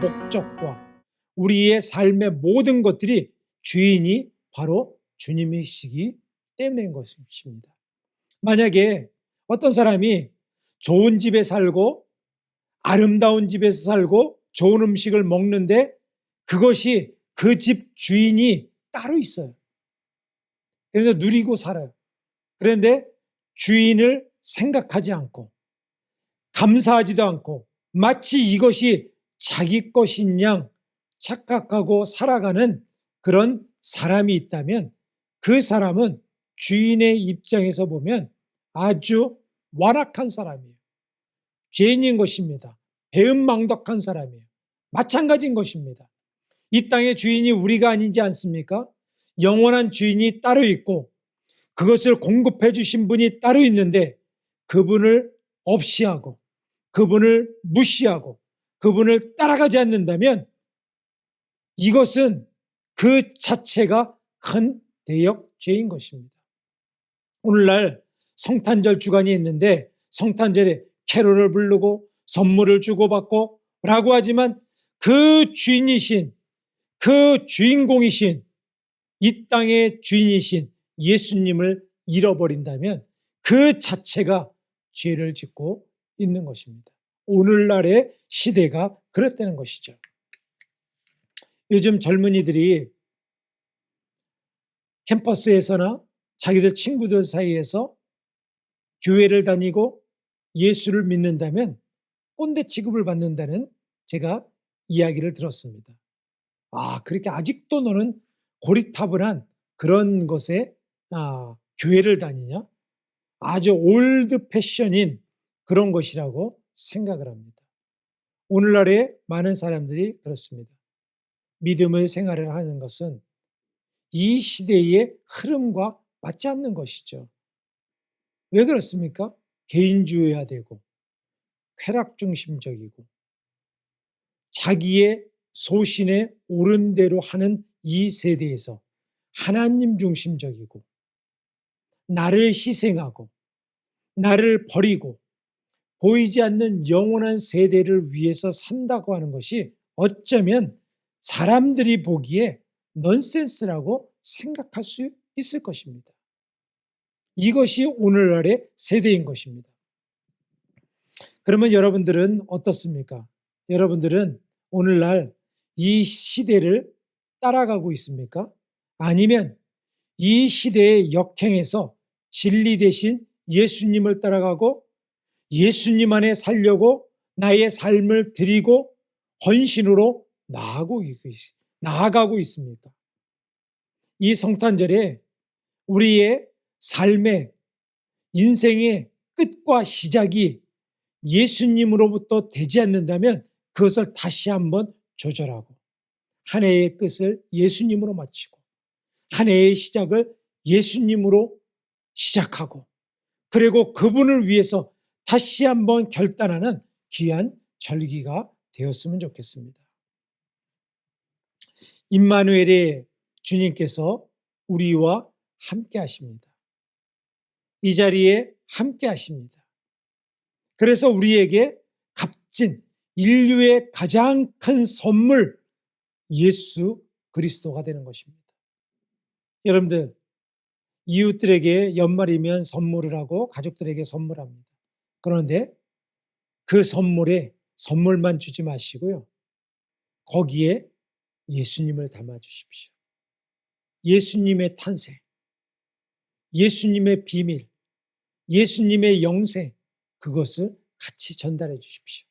목적과 우리의 삶의 모든 것들이 주인이 바로 주님이시기 때문인 것입니다. 만약에 어떤 사람이 좋은 집에 살고 아름다운 집에서 살고 좋은 음식을 먹는데 그것이 그 집 주인이 따로 있어요. 그래서 누리고 살아요. 그런데 주인을 생각하지 않고 감사하지도 않고 마치 이것이 자기 것인 양 착각하고 살아가는 그런 사람이 있다면 그 사람은 주인의 입장에서 보면 아주 완악한 사람이에요. 죄인인 것입니다. 배은망덕한 사람이에요. 마찬가지인 것입니다. 이 땅의 주인이 우리가 아니지 않습니까? 영원한 주인이 따로 있고 그것을 공급해 주신 분이 따로 있는데 그분을 없이하고 그분을 무시하고 그분을 따라가지 않는다면 이것은 그 자체가 큰 대역 죄인 것입니다. 오늘날 성탄절 주간이 있는데 성탄절에 캐롤을 부르고 선물을 주고받고 라고 하지만 그 주인이신 그 주인공이신 이 땅의 주인이신 예수님을 잃어버린다면 그 자체가 죄를 짓고 있는 것입니다. 오늘날의 시대가 그렇다는 것이죠. 요즘 젊은이들이 캠퍼스에서나 자기들 친구들 사이에서 교회를 다니고 예수를 믿는다면 꼰대 취급을 받는다는 제가 이야기를 들었습니다. 아, 그렇게 아직도 너는 고리타분한 그런 것에 교회를 다니냐? 아주 올드 패션인 그런 것이라고 생각을 합니다. 오늘날의 많은 사람들이 그렇습니다. 믿음의 생활을 하는 것은 이 시대의 흐름과 맞지 않는 것이죠. 왜 그렇습니까? 개인주의화 되고 쾌락 중심적이고 자기의 소신에 옳은 대로 하는 이 세대에서 하나님 중심적이고 나를 희생하고 나를 버리고 보이지 않는 영원한 세대를 위해서 산다고 하는 것이 어쩌면 사람들이 보기에 넌센스라고 생각할 수 있을 것입니다. 이것이 오늘날의 세대인 것입니다. 그러면 여러분들은 어떻습니까? 여러분들은 오늘날 이 시대를 따라가고 있습니까? 아니면 이 시대의 역행에서 진리 대신 예수님을 따라가고 예수님 안에 살려고 나의 삶을 드리고 헌신으로 나아가고 있습니까? 이 성탄절에 우리의 삶의 인생의 끝과 시작이 예수님으로부터 되지 않는다면 그것을 다시 한번 조절하고 한 해의 끝을 예수님으로 마치고 한 해의 시작을 예수님으로 시작하고 그리고 그분을 위해서 다시 한번 결단하는 귀한 절기가 되었으면 좋겠습니다. 임마누엘의 주님께서 우리와 함께 하십니다. 이 자리에 함께 하십니다. 그래서 우리에게 값진 인류의 가장 큰 선물 예수 그리스도가 되는 것입니다. 여러분들 이웃들에게 연말이면 선물을 하고 가족들에게 선물합니다. 그런데 그 선물에 선물만 주지 마시고요. 거기에 예수님을 담아 주십시오. 예수님의 탄생, 예수님의 비밀, 예수님의 영생 그것을 같이 전달해 주십시오.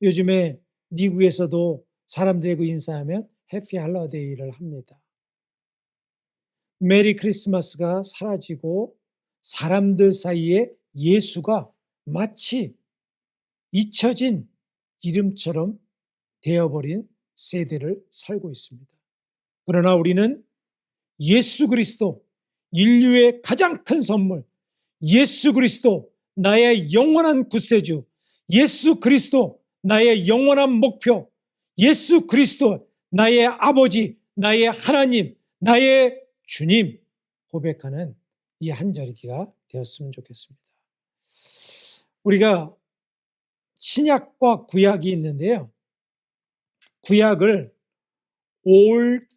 요즘에 미국에서도 사람들하고 인사하면 해피 할러데이를 합니다. 메리 크리스마스가 사라지고 사람들 사이에 예수가 마치 잊혀진 이름처럼 되어버린 세대를 살고 있습니다. 그러나 우리는 예수 그리스도, 인류의 가장 큰 선물, 예수 그리스도, 나의 영원한 구세주, 예수 그리스도, 나의 영원한 목표, 예수 그리스도, 나의 아버지, 나의 하나님, 나의 주님 고백하는 이 한 절기가 되었으면 좋겠습니다. 우리가 신약과 구약이 있는데요. 구약을 Old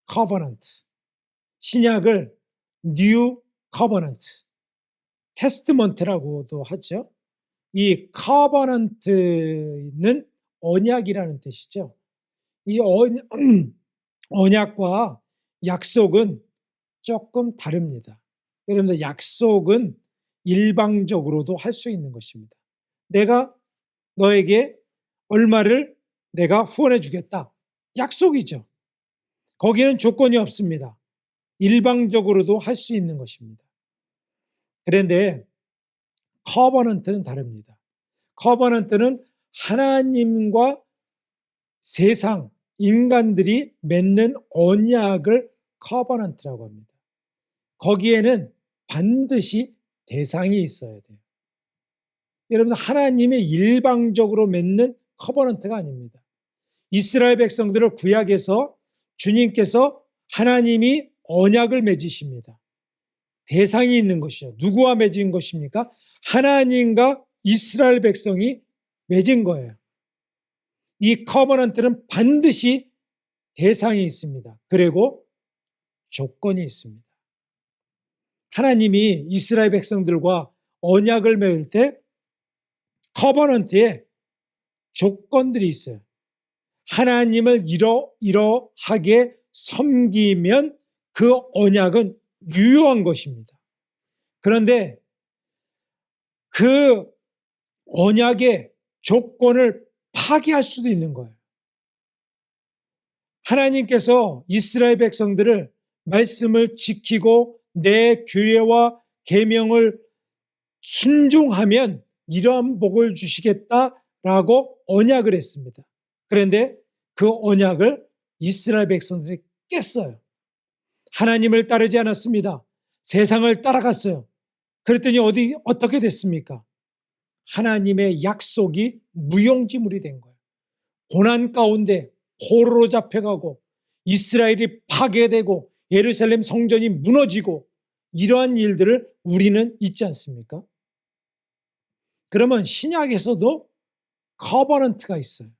Covenant, 신약을 New Covenant, 테스트먼트라고도 하죠. 이 covenant는 언약이라는 뜻이죠. 이 언약과 약속은 조금 다릅니다. 여러분들, 약속은 일방적으로도 할 수 있는 것입니다. 내가 너에게 얼마를 내가 후원해 주겠다. 약속이죠. 거기에는 조건이 없습니다. 일방적으로도 할 수 있는 것입니다. 그런데 커버넌트는 다릅니다. 커버넌트는 하나님과 세상, 인간들이 맺는 언약을 커버넌트라고 합니다. 거기에는 반드시 대상이 있어야 돼요. 여러분, 하나님의 일방적으로 맺는 커버넌트가 아닙니다. 이스라엘 백성들을 구약에서 주님께서 하나님이 언약을 맺으십니다. 대상이 있는 것이죠. 누구와 맺은 것입니까? 하나님과 이스라엘 백성이 맺은 거예요. 이 커버넌트는 반드시 대상이 있습니다. 그리고 조건이 있습니다. 하나님이 이스라엘 백성들과 언약을 맺을 때 커버넌트에 조건들이 있어요. 하나님을 이러하게 섬기면 그 언약은 유효한 것입니다. 그런데 그 언약의 조건을 파기할 수도 있는 거예요. 하나님께서 이스라엘 백성들을 말씀을 지키고 내 규례와 계명을 순종하면 이러한 복을 주시겠다라고 언약을 했습니다. 그런데 그 언약을 이스라엘 백성들이 깼어요. 하나님을 따르지 않았습니다. 세상을 따라갔어요. 그랬더니 어떻게 됐습니까? 하나님의 약속이 무용지물이 된 거예요. 고난 가운데 포로로 잡혀가고 이스라엘이 파괴되고 예루살렘 성전이 무너지고 이러한 일들을 우리는 잊지 않습니까? 그러면 신약에서도 커버넌트가 있어요.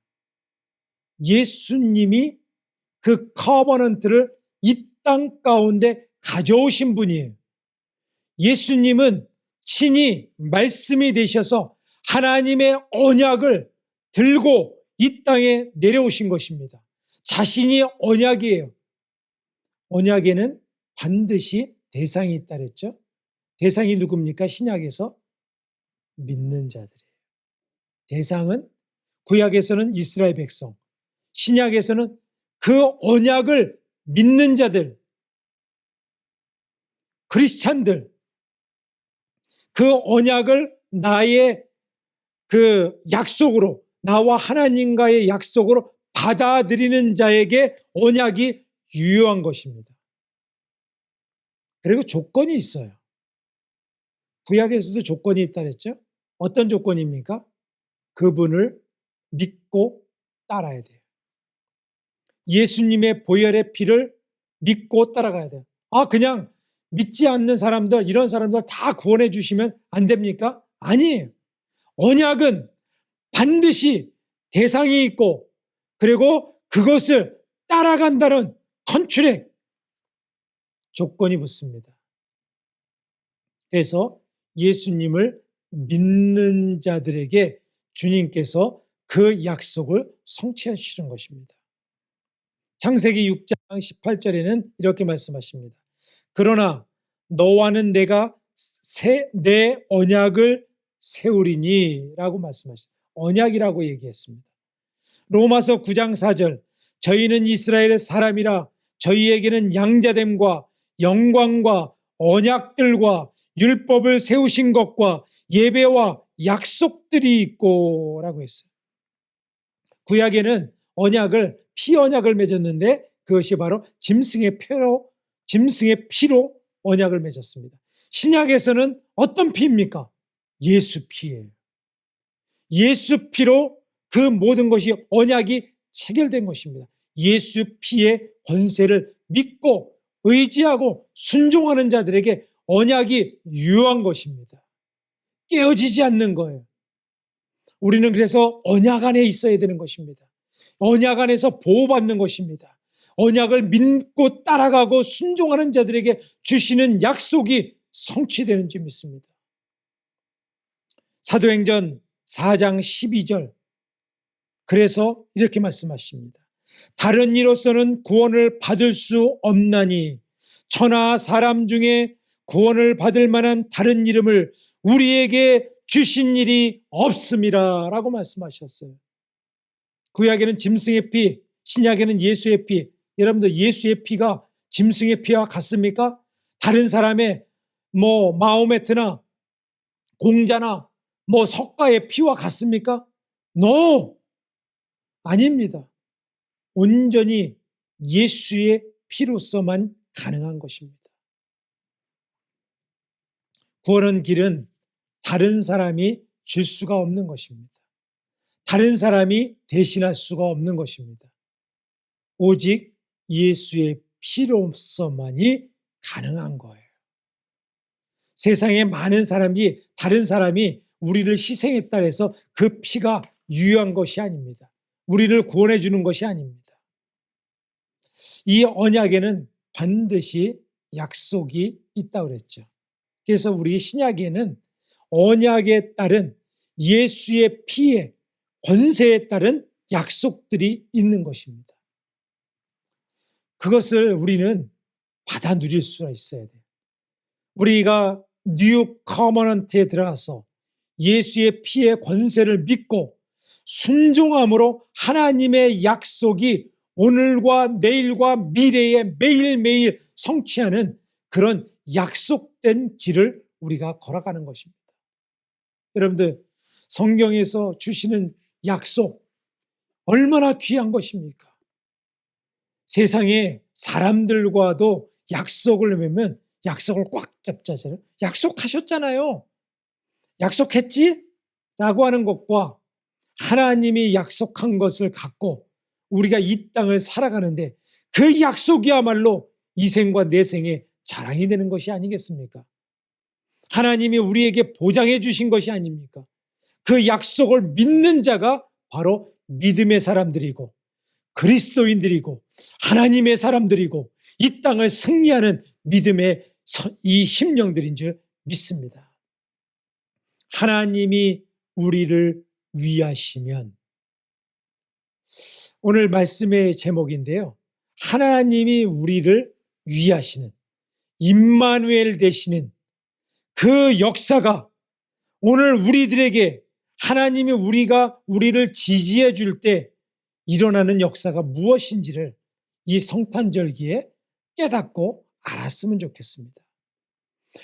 예수님이 그 커버넌트를 이 땅 가운데 가져오신 분이에요. 예수님은 친히 말씀이 되셔서 하나님의 언약을 들고 이 땅에 내려오신 것입니다. 자신이 언약이에요. 언약에는 반드시 대상이 있다 그랬죠. 대상이 누굽니까? 신약에서 믿는 자들이에요. 대상은 구약에서는 이스라엘 백성, 신약에서는 그 언약을 믿는 자들, 크리스찬들, 그 언약을 나의 그 약속으로, 나와 하나님과의 약속으로 받아들이는 자에게 언약이 유효한 것입니다. 그리고 조건이 있어요. 구약에서도 조건이 있다 그랬죠? 어떤 조건입니까? 그분을 믿고 따라야 돼요. 예수님의 보혈의 피를 믿고 따라가야 돼요. 그냥 믿지 않는 사람들, 이런 사람들 다 구원해 주시면 안 됩니까? 아니에요. 언약은 반드시 대상이 있고 그리고 그것을 따라간다는 컨트랙, 조건이 붙습니다. 그래서 예수님을 믿는 자들에게 주님께서 그 약속을 성취해 주시는 것입니다. 창세기 6장 18절에는 이렇게 말씀하십니다. 그러나 너와는 내가 내 언약을 세우리니 라고 말씀하셨습니다. 언약이라고 얘기했습니다. 로마서 9장 4절, 저희는 이스라엘 사람이라 저희에게는 양자됨과 영광과 언약들과 율법을 세우신 것과 예배와 약속들이 있고 라고 했어요. 구약에는 언약을, 피 언약을 맺었는데 그것이 바로 짐승의 피로 언약을 맺었습니다. 신약에서는 어떤 피입니까? 예수 피예요. 예수 피로 그 모든 것이 언약이 체결된 것입니다. 예수 피의 권세를 믿고 의지하고 순종하는 자들에게 언약이 유효한 것입니다. 깨어지지 않는 거예요. 우리는 그래서 언약 안에 있어야 되는 것입니다. 언약 안에서 보호받는 것입니다. 언약을 믿고 따라가고 순종하는 자들에게 주시는 약속이 성취되는 줄 믿습니다. 사도행전 4장 12절, 그래서 이렇게 말씀하십니다. 다른 이로서는 구원을 받을 수 없나니 천하 사람 중에 구원을 받을 만한 다른 이름을 우리에게 주신 일이 없음이라 라고 말씀하셨어요. 구약에는 짐승의 피, 신약에는 예수의 피. 여러분들, 예수의 피가 짐승의 피와 같습니까? 다른 사람의 마호메트나 공자나 석가의 피와 같습니까? No! 아닙니다. 온전히 예수의 피로서만 가능한 것입니다. 구원의 길은 다른 사람이 줄 수가 없는 것입니다. 다른 사람이 대신할 수가 없는 것입니다. 오직 예수의 피로서만이 가능한 거예요. 세상에 많은 사람이, 다른 사람이 우리를 희생했다 해서 그 피가 유효한 것이 아닙니다. 우리를 구원해 주는 것이 아닙니다. 이 언약에는 반드시 약속이 있다고 그랬죠. 그래서 우리 신약에는 언약에 따른 예수의 피의 권세에 따른 약속들이 있는 것입니다. 그것을 우리는 받아 누릴 수가 있어야 돼요. 우리가 뉴 커머넌트에 들어가서 예수의 피의 권세를 믿고 순종함으로 하나님의 약속이 오늘과 내일과 미래에 매일매일 성취하는 그런 약속된 길을 우리가 걸어가는 것입니다. 여러분들, 성경에서 주시는 약속 얼마나 귀한 것입니까? 세상에 사람들과도 약속을 맺으면 약속을 꽉 잡자잖아요. 약속하셨잖아요. 약속했지? 라고 하는 것과 하나님이 약속한 것을 갖고 우리가 이 땅을 살아가는데 그 약속이야말로 이 생과 내 생의 자랑이 되는 것이 아니겠습니까? 하나님이 우리에게 보장해 주신 것이 아닙니까? 그 약속을 믿는 자가 바로 믿음의 사람들이고 그리스도인들이고 하나님의 사람들이고 이 땅을 승리하는 믿음의 이 심령들인 줄 믿습니다. 하나님이 우리를 위하시면, 오늘 말씀의 제목인데요. 하나님이 우리를 위하시는, 임마누엘 되시는 그 역사가 오늘 우리들에게 하나님이 우리를 지지해 줄 때 일어나는 역사가 무엇인지를 이 성탄절기에 깨닫고 알았으면 좋겠습니다.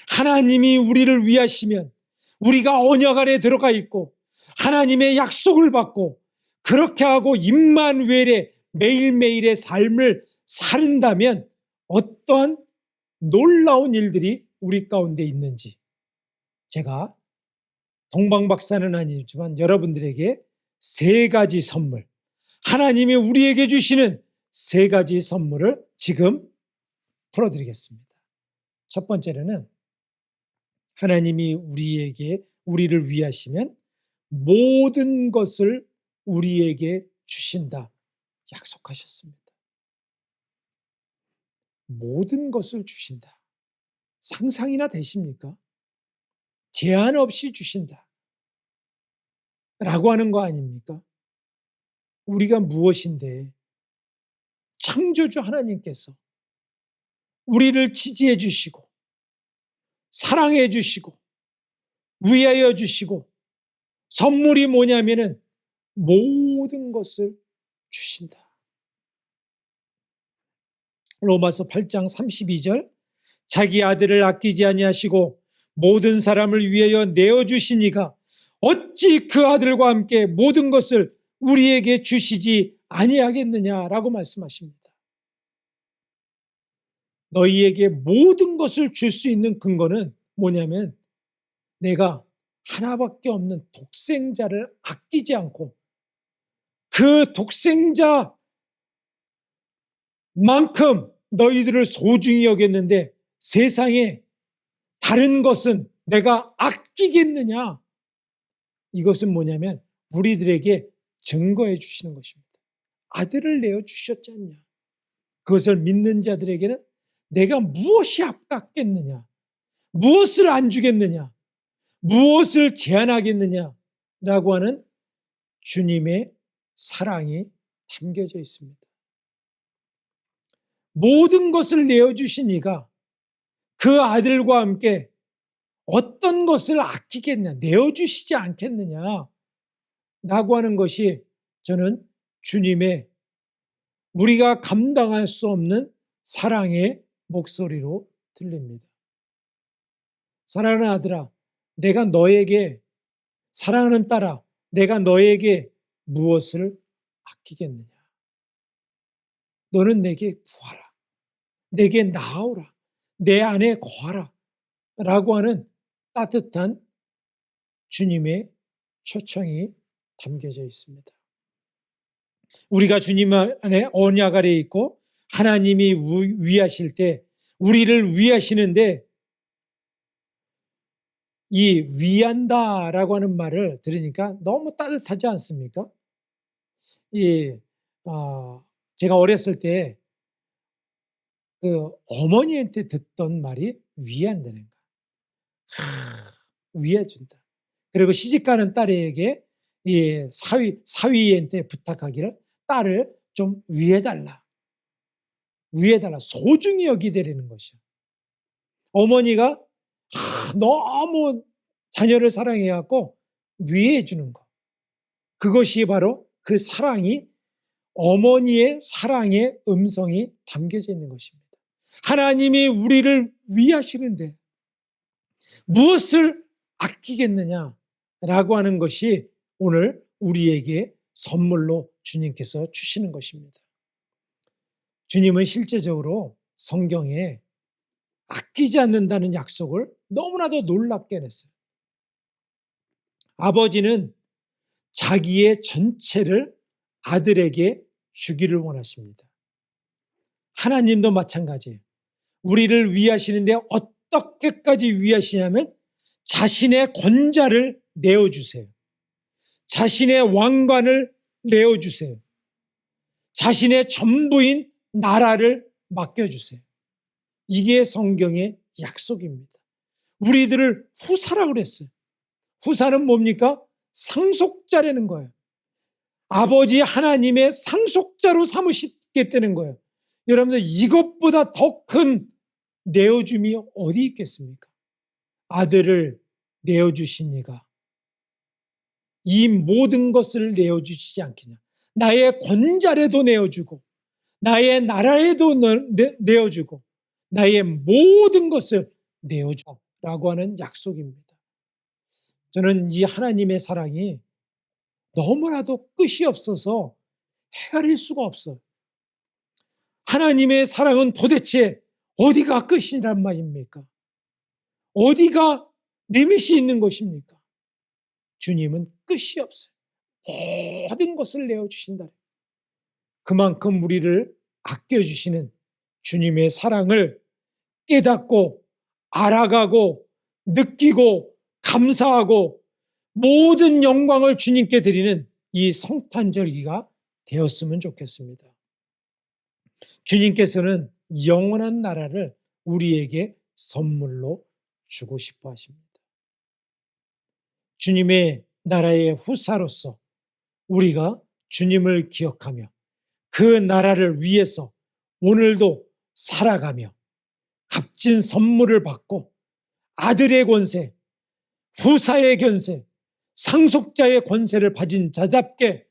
하나님이 우리를 위하시면 우리가 언약 안에 들어가 있고 하나님의 약속을 받고 그렇게 하고 임마누엘의 매일매일의 삶을 살인다면 어떠한 놀라운 일들이 우리 가운데 있는지 제가 동방박사는 아니지만 여러분들에게 세 가지 선물, 하나님이 우리에게 주시는 세 가지 선물을 지금 풀어드리겠습니다. 첫 번째로는 하나님이 우리를 위하시면 모든 것을 우리에게 주신다 약속하셨습니다. 모든 것을 주신다. 상상이나 되십니까? 제한 없이 주신다 라고 하는 거 아닙니까? 우리가 무엇인데 창조주 하나님께서 우리를 지지해 주시고 사랑해 주시고 위하여 주시고 선물이 뭐냐면은 모든 것을 주신다. 로마서 8장 32절, 자기 아들을 아끼지 아니하시고 모든 사람을 위하여 내어주시니가 어찌 그 아들과 함께 모든 것을 우리에게 주시지 아니하겠느냐라고 말씀하십니다. 너희에게 모든 것을 줄 수 있는 근거는 뭐냐면 내가 하나밖에 없는 독생자를 아끼지 않고 그 독생자만큼 너희들을 소중히 여겼는데 세상에 다른 것은 내가 아끼겠느냐? 이것은 뭐냐면 우리들에게 증거해 주시는 것입니다. 아들을 내어주셨지 않냐. 그것을 믿는 자들에게는 내가 무엇이 아깝겠느냐, 무엇을 안 주겠느냐, 무엇을 제한하겠느냐라고 하는 주님의 사랑이 담겨져 있습니다. 모든 것을 내어주신 이가 그 아들과 함께 어떤 것을 아끼겠냐, 내어주시지 않겠느냐 라고 하는 것이 저는 주님의 우리가 감당할 수 없는 사랑의 목소리로 들립니다. 사랑하는 아들아, 내가 너에게, 사랑하는 딸아, 내가 너에게 무엇을 아끼겠느냐. 너는 내게 구하라. 내게 나아오라. 내 안에 거하라. 라고 하는 따뜻한 주님의 초청이 담겨져 있습니다. 우리가 주님 안에 언약 아래에 있고 하나님이 위하실 때 우리를 위하시는데 이 위한다라고 하는 말을 들으니까 너무 따뜻하지 않습니까? 제가 어렸을 때 그 어머니한테 듣던 말이 위한다는 거. 위해준다. 그리고 시집가는 딸에게 이 사위한테 부탁하기를 딸을 좀 위해달라. 소중히 여기되는 것이요. 어머니가 너무 자녀를 사랑해갖고 위해주는 것. 그것이 바로 그 사랑이 어머니의 사랑의 음성이 담겨져 있는 것입니다. 하나님이 우리를 위하시는데 무엇을 아끼겠느냐라고 하는 것이 오늘 우리에게 선물로 주님께서 주시는 것입니다. 주님은 실제적으로 성경에 아끼지 않는다는 약속을 너무나도 놀랍게 냈어요. 아버지는 자기의 전체를 아들에게 주기를 원하십니다. 하나님도 마찬가지예요. 우리를 위하시는데 어떻게까지 위하시냐면 자신의 권자를 내어주세요. 자신의 왕관을 내어주세요. 자신의 전부인 나라를 맡겨주세요. 이게 성경의 약속입니다. 우리들을 후사라고 그랬어요. 후사는 뭡니까? 상속자라는 거예요. 아버지 하나님의 상속자로 삼으시겠다는 거예요. 여러분들 이것보다 더 큰 내어줌이 어디 있겠습니까? 아들을 내어주신 이가 이 모든 것을 내어주시지 않겠냐. 나의 권자라도 내어주고 나의 나라에도 내어주고 나의 모든 것을 내어주라고 하는 약속입니다. 저는 이 하나님의 사랑이 너무나도 끝이 없어서 헤아릴 수가 없어요. 하나님의 사랑은 도대체 어디가 끝이란 말입니까? 어디가 리밋이 있는 것입니까? 주님은 끝이 없어요. 모든 것을 내어주신다. 그만큼 우리를 아껴주시는 주님의 사랑을 깨닫고 알아가고 느끼고 감사하고 모든 영광을 주님께 드리는 이 성탄절기가 되었으면 좋겠습니다. 주님께서는 영원한 나라를 우리에게 선물로 주고 싶어 하십니다. 주님의 나라의 후사로서 우리가 주님을 기억하며 그 나라를 위해서 오늘도 살아가며 값진 선물을 받고 아들의 권세, 후사의 권세, 상속자의 권세를 가진 자답게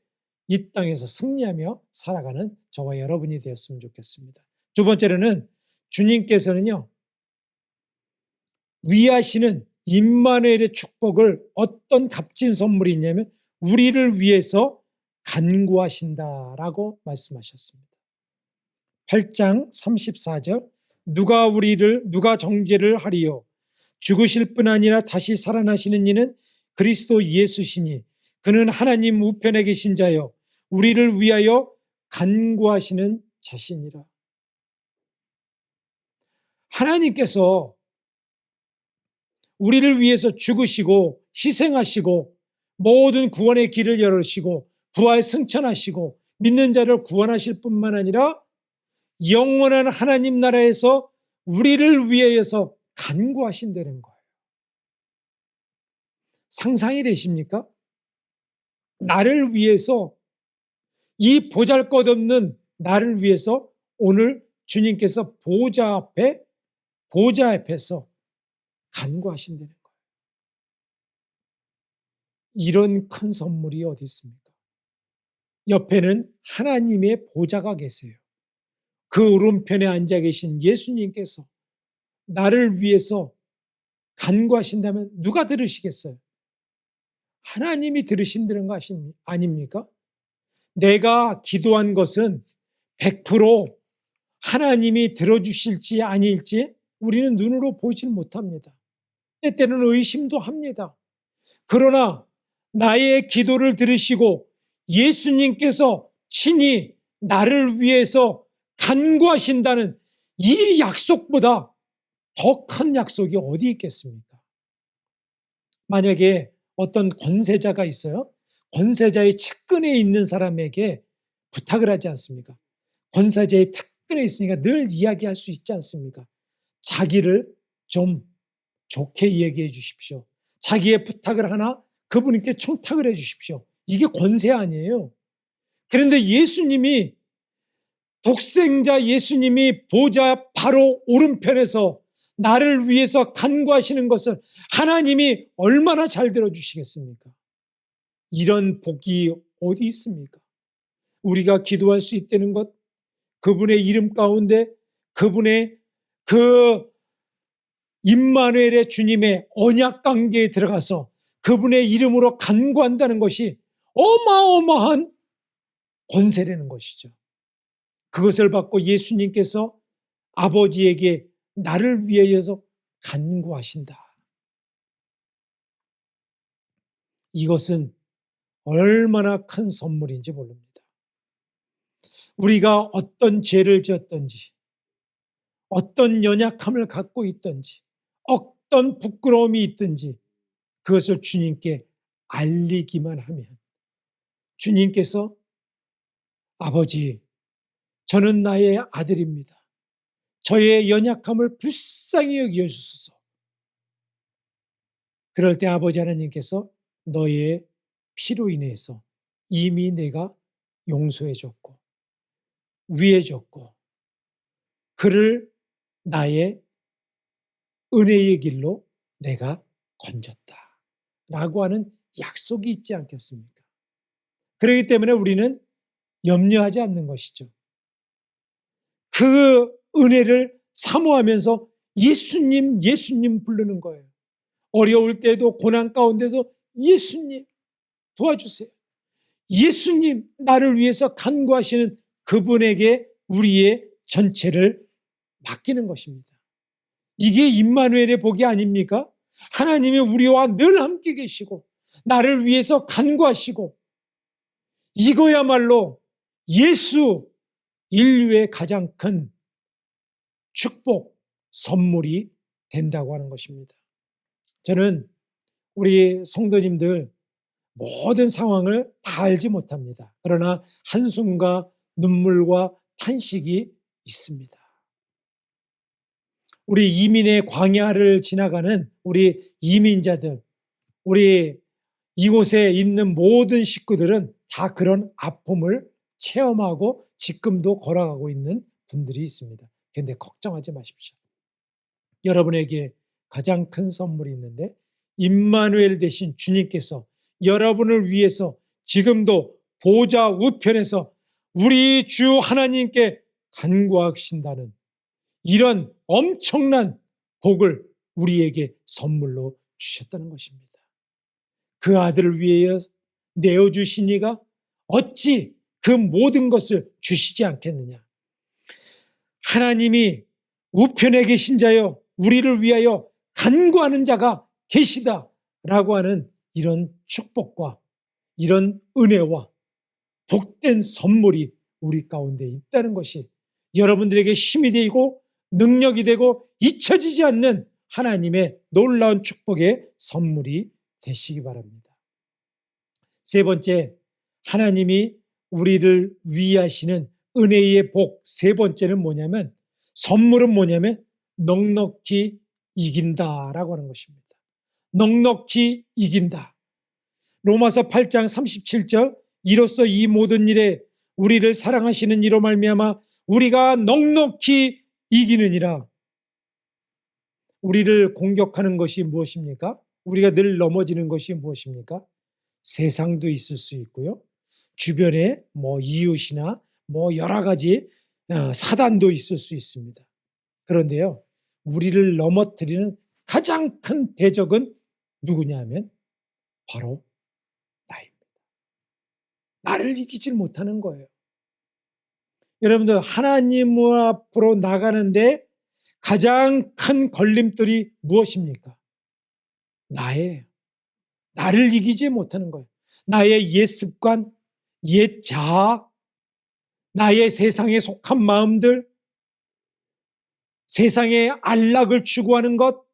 이 땅에서 승리하며 살아가는 저와 여러분이 되었으면 좋겠습니다. 두 번째로는 주님께서는요, 위하시는 임마누엘의 축복을 어떤 값진 선물이 있냐면 우리를 위해서 간구하신다라고 말씀하셨습니다. 8장 34절 누가 정죄를 하리요 죽으실 뿐 아니라 다시 살아나시는 이는 그리스도 예수시니 그는 하나님 우편에 계신 자요 우리를 위하여 간구하시는 자신이라. 하나님께서 우리를 위해서 죽으시고 희생하시고 모든 구원의 길을 열으시고 부활 승천하시고 믿는 자를 구원하실 뿐만 아니라 영원한 하나님 나라에서 우리를 위하여서 간구하신다는 거예요. 상상이 되십니까? 나를 위해서, 이 보잘것없는 나를 위해서 오늘 주님께서 보좌 앞에서 간구하신다는 거예요. 이런 큰 선물이 어디 있습니까? 옆에는 하나님의 보좌가 계세요. 그 오른편에 앉아 계신 예수님께서 나를 위해서 간구하신다면 누가 들으시겠어요? 하나님이 들으신다는 거 아닙니까? 내가 기도한 것은 100% 하나님이 들어주실지 아닐지 우리는 눈으로 보질 못합니다. 때때는 의심도 합니다. 그러나 나의 기도를 들으시고 예수님께서 친히 나를 위해서 간구하신다는 이 약속보다 더 큰 약속이 어디 있겠습니까? 만약에 어떤 권세자가 있어요. 권세자의 측근에 있는 사람에게 부탁을 하지 않습니까? 권세자의 측근에 있으니까 늘 이야기할 수 있지 않습니까? 자기를 좀 좋게 얘기해 주십시오. 자기의 부탁을 하나 그분께 청탁을 해 주십시오. 이게 권세 아니에요. 그런데 예수님이, 독생자 예수님이 보좌 바로 오른편에서 나를 위해서 간구하시는 것을 하나님이 얼마나 잘 들어주시겠습니까? 이런 복이 어디 있습니까? 우리가 기도할 수 있다는 것, 그분의 이름 가운데 그분의 그 임마누엘의 주님의 언약 관계에 들어가서 그분의 이름으로 간구한다는 것이 어마어마한 권세라는 것이죠. 그것을 받고 예수님께서 아버지에게 나를 위하여서 간구하신다. 이것은 얼마나 큰 선물인지 모릅니다. 우리가 어떤 죄를 지었든지, 어떤 연약함을 갖고 있든지, 어떤 부끄러움이 있든지 그것을 주님께 알리기만 하면 주님께서 아버지, 저는 나의 아들입니다. 저의 연약함을 불쌍히 여겨주소서. 그럴 때 아버지 하나님께서 너의 피로 인해서 이미 내가 용서해줬고 위해줬고 그를 나의 은혜의 길로 내가 건졌다 라고 하는 약속이 있지 않겠습니까? 그렇기 때문에 우리는 염려하지 않는 것이죠. 그 은혜를 사모하면서 예수님, 예수님 부르는 거예요. 어려울 때도 고난 가운데서 예수님 도와주세요. 예수님 나를 위해서 간구하시는 그분에게 우리의 전체를 맡기는 것입니다. 이게 임마누엘의 복이 아닙니까? 하나님이 우리와 늘 함께 계시고 나를 위해서 간구하시고 이거야말로 예수 인류의 가장 큰 축복, 선물이 된다고 하는 것입니다. 저는 우리 성도님들 모든 상황을 다 알지 못합니다. 그러나 한숨과 눈물과 탄식이 있습니다. 우리 이민의 광야를 지나가는 우리 이민자들, 우리 이곳에 있는 모든 식구들은 다 그런 아픔을 체험하고 지금도 걸어가고 있는 분들이 있습니다. 그런데 걱정하지 마십시오. 여러분에게 가장 큰 선물이 있는데 임마누엘 되신 주님께서 여러분을 위해서 지금도 보좌 우편에서 우리 주 하나님께 간구하신다는 이런 엄청난 복을 우리에게 선물로 주셨다는 것입니다. 그 아들을 위하여 내어주신 이가 어찌 그 모든 것을 주시지 않겠느냐. 하나님이 우편에 계신 자여 우리를 위하여 간구하는 자가 계시다라고 하는 이런 축복과 이런 은혜와 복된 선물이 우리 가운데 있다는 것이 여러분들에게 힘이 되고 능력이 되고 잊혀지지 않는 하나님의 놀라운 축복의 선물이 되시기 바랍니다. 세 번째, 하나님이 우리를 위하시는 은혜의 복 세 번째는 뭐냐면, 선물은 뭐냐면 넉넉히 이긴다라고 하는 것입니다. 넉넉히 이긴다. 로마서 8장 37절, 이로써 이 모든 일에 우리를 사랑하시는 이로 말미암아 우리가 넉넉히 이기느니라. 우리를 공격하는 것이 무엇입니까? 우리가 늘 넘어지는 것이 무엇입니까? 세상도 있을 수 있고요. 주변에 이웃이나 여러 가지 사단도 있을 수 있습니다. 그런데요, 우리를 넘어뜨리는 가장 큰 대적은 누구냐 하면 바로 나입니다. 나를 이기질 못하는 거예요. 여러분들, 하나님 앞으로 나가는데 가장 큰 걸림돌이 무엇입니까? 나예요. 나를 이기지 못하는 거예요. 나의 옛 습관, 옛 자아, 나의 세상에 속한 마음들, 세상의 안락을 추구하는 것,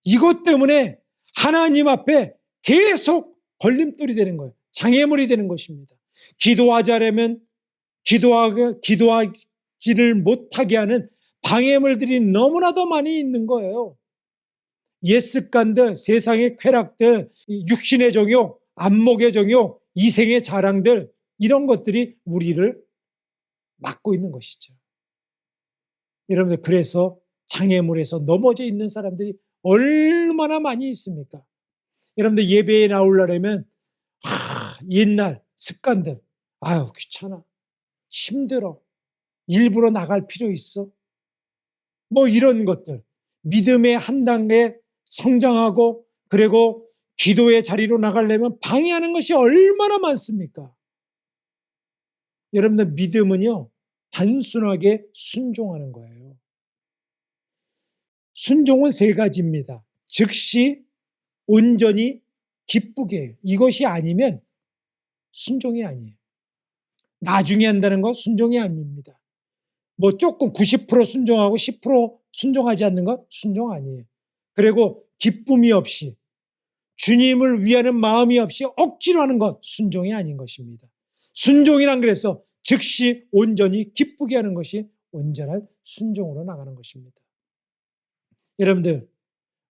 이것 때문에 하나님 앞에 계속 걸림돌이 되는 거예요. 장애물이 되는 것입니다. 기도하자려면 기도하지를 못하게 하는 방해물들이 너무나도 많이 있는 거예요. 옛 습관들, 세상의 쾌락들, 육신의 정욕, 안목의 정욕, 이생의 자랑들, 이런 것들이 우리를 막고 있는 것이죠. 여러분들, 그래서 장애물에서 넘어져 있는 사람들이 얼마나 많이 있습니까? 여러분들, 예배에 나오려면 옛날 습관들, 아유 귀찮아, 힘들어, 일부러 나갈 필요 있어, 이런 것들, 믿음의 한 단계 성장하고 그리고 기도의 자리로 나가려면 방해하는 것이 얼마나 많습니까? 여러분들, 믿음은요, 단순하게 순종하는 거예요. 순종은 세 가지입니다. 즉시, 온전히, 기쁘게. 이것이 아니면 순종이 아니에요. 나중에 한다는 건 순종이 아닙니다. 조금 90% 순종하고 10% 순종하지 않는 건 순종 아니에요. 그리고 기쁨이 없이, 주님을 위하는 마음이 없이 억지로 하는 것, 순종이 아닌 것입니다. 순종이란 그래서 즉시 온전히 기쁘게 하는 것이 온전한 순종으로 나가는 것입니다. 여러분들,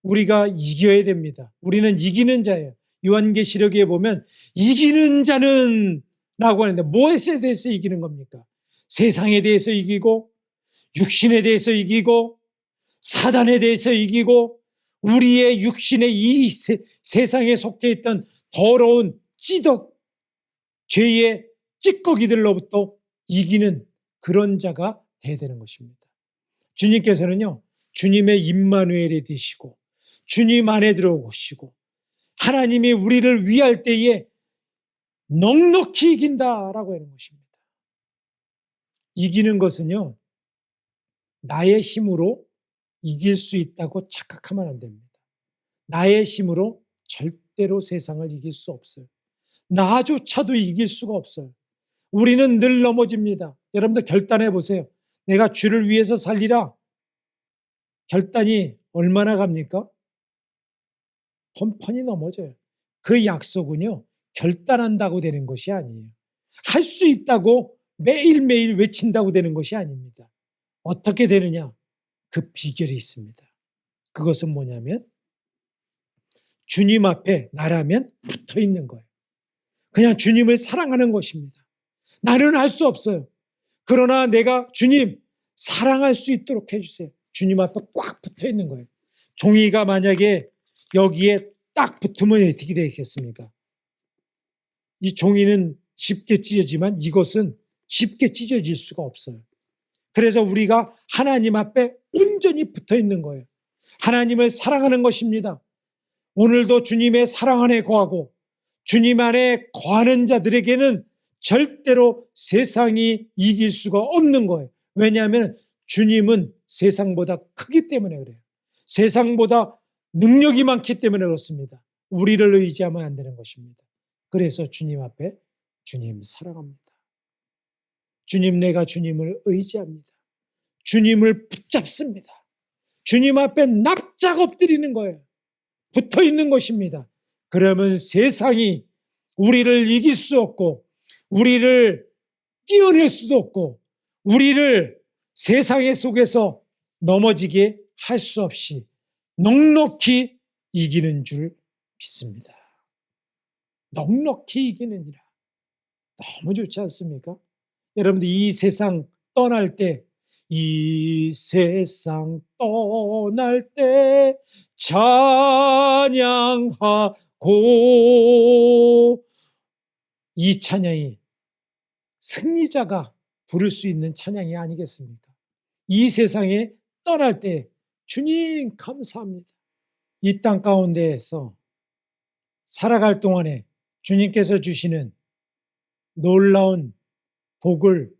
우리가 이겨야 됩니다. 우리는 이기는 자예요. 요한계시록에 보면 이기는 자는 라고 하는데, 무엇에 대해서 이기는 겁니까? 세상에 대해서 이기고, 육신에 대해서 이기고, 사단에 대해서 이기고, 우리의 육신의 이 세상에 속해 있던 더러운 찌덕, 죄의 찌꺼기들로부터 이기는 그런 자가 돼야 되는 것입니다. 주님께서는요, 주님의 임마누엘이 되시고 주님 안에 들어오시고 하나님이 우리를 위할 때에 넉넉히 이긴다라고 하는 것입니다. 이기는 것은요, 나의 힘으로 이길 수 있다고 착각하면 안 됩니다. 나의 힘으로 절대로 세상을 이길 수 없어요. 나조차도 이길 수가 없어요. 우리는 늘 넘어집니다. 여러분들, 결단해 보세요. 내가 주를 위해서 살리라. 결단이 얼마나 갑니까? 뻔뻔히 넘어져요. 그 약속은요, 결단한다고 되는 것이 아니에요. 할 수 있다고 매일매일 외친다고 되는 것이 아닙니다. 어떻게 되느냐? 그 비결이 있습니다. 그것은 뭐냐면 주님 앞에 나라면 붙어 있는 거예요. 그냥 주님을 사랑하는 것입니다. 나는 할 수 없어요. 그러나 내가 주님 사랑할 수 있도록 해주세요. 주님 앞에 꽉 붙어 있는 거예요. 종이가 만약에 여기에 딱 붙으면 어떻게 되겠습니까? 이 종이는 쉽게 찢어지만 이것은 쉽게 찢어질 수가 없어요. 그래서 우리가 하나님 앞에 온전히 붙어 있는 거예요. 하나님을 사랑하는 것입니다. 오늘도 주님의 사랑 안에 거하고 주님 안에 거하는 자들에게는 절대로 세상이 이길 수가 없는 거예요. 왜냐하면 주님은 세상보다 크기 때문에 그래요. 세상보다 능력이 많기 때문에 그렇습니다. 우리를 의지하면 안 되는 것입니다. 그래서 주님 앞에 주님 사랑합니다. 주님, 내가 주님을 의지합니다. 주님을 붙잡습니다. 주님 앞에 납작 엎드리는 거예요. 붙어 있는 것입니다. 그러면 세상이 우리를 이길 수 없고 우리를 띄어낼 수도 없고 우리를 세상의 속에서 넘어지게 할 수 없이 넉넉히 이기는 줄 믿습니다. 넉넉히 이기느니라. 너무 좋지 않습니까? 여러분들 이 세상 떠날 때, 이 세상 떠날 때 찬양하고, 이 찬양이 승리자가 부를 수 있는 찬양이 아니겠습니까? 이 세상에 떠날 때 주님 감사합니다. 이 땅 가운데에서 살아갈 동안에 주님께서 주시는 놀라운 복을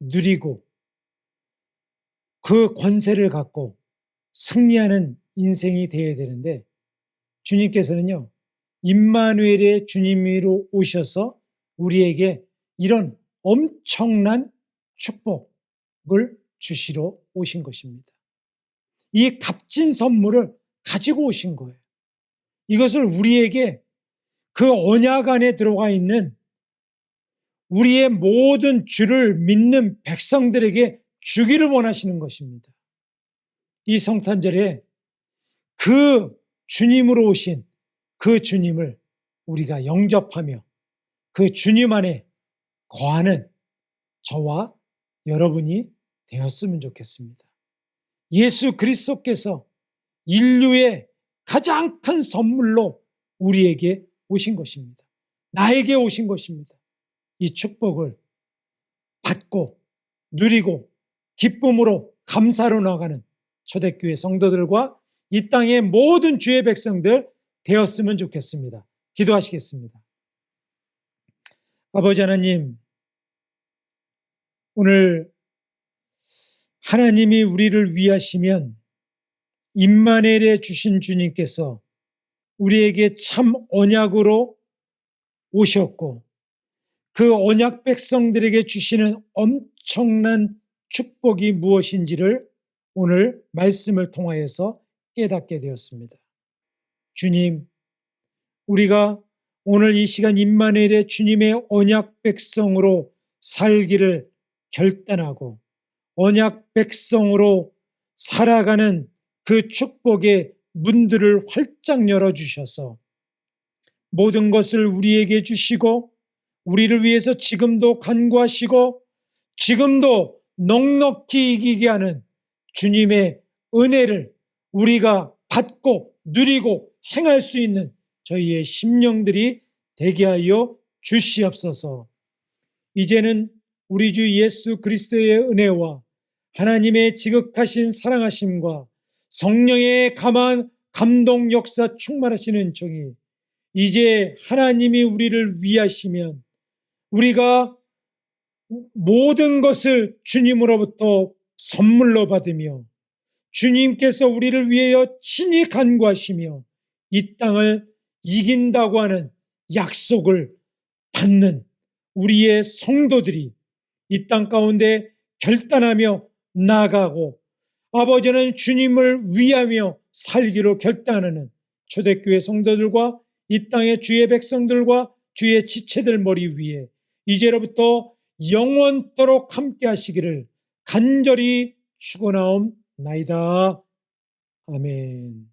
누리고 그 권세를 갖고 승리하는 인생이 되어야 되는데, 주님께서는요, 임마누엘의 주님으로 오셔서 우리에게 이런 엄청난 축복을 주시러 오신 것입니다. 이 값진 선물을 가지고 오신 거예요. 이것을 우리에게 그 언약 안에 들어가 있는 우리의 모든 주를 믿는 백성들에게 주기를 원하시는 것입니다. 이 성탄절에 그 주님으로 오신 그 주님을 우리가 영접하며 그 주님 안에 거하는 저와 여러분이 되었으면 좋겠습니다. 예수 그리스도께서 인류의 가장 큰 선물로 우리에게 오신 것입니다. 나에게 오신 것입니다. 이 축복을 받고 누리고 기쁨으로 감사로 나가는 초대교회 성도들과 이 땅의 모든 주의 백성들 되었으면 좋겠습니다. 기도하시겠습니다. 아버지 하나님, 오늘 하나님이 우리를 위하시면 임마누엘에 주신 주님께서 우리에게 참 언약으로 오셨고 그 언약 백성들에게 주시는 엄청난 축복이 무엇인지를 오늘 말씀을 통하여서 깨닫게 되었습니다. 주님, 우리가 오늘 이 시간 임마누엘의 주님의 언약 백성으로 살기를 결단하고 언약 백성으로 살아가는 그 축복의 문들을 활짝 열어주셔서 모든 것을 우리에게 주시고 우리를 위해서 지금도 간구하시고 지금도 넉넉히 이기게 하는 주님의 은혜를 우리가 받고 누리고 행할 수 있는 저희의 심령들이 되게 하여 주시옵소서. 이제는 우리 주 예수 그리스도의 은혜와 하나님의 지극하신 사랑하심과 성령의 감동 역사 충만하시는 은총이 이제 하나님이 우리를 위하시면 우리가 모든 것을 주님으로부터 선물로 받으며 주님께서 우리를 위하여 친히 간구하시며 이 땅을 이긴다고 하는 약속을 받는 우리의 성도들이 이 땅 가운데 결단하며 나아가고 아버지는 주님을 위하며 살기로 결단하는 초대교회 성도들과 이 땅의 주의 백성들과 주의 지체들 머리 위에 이제로부터 영원토록 함께 하시기를 간절히 축원하옵나이다. 아멘.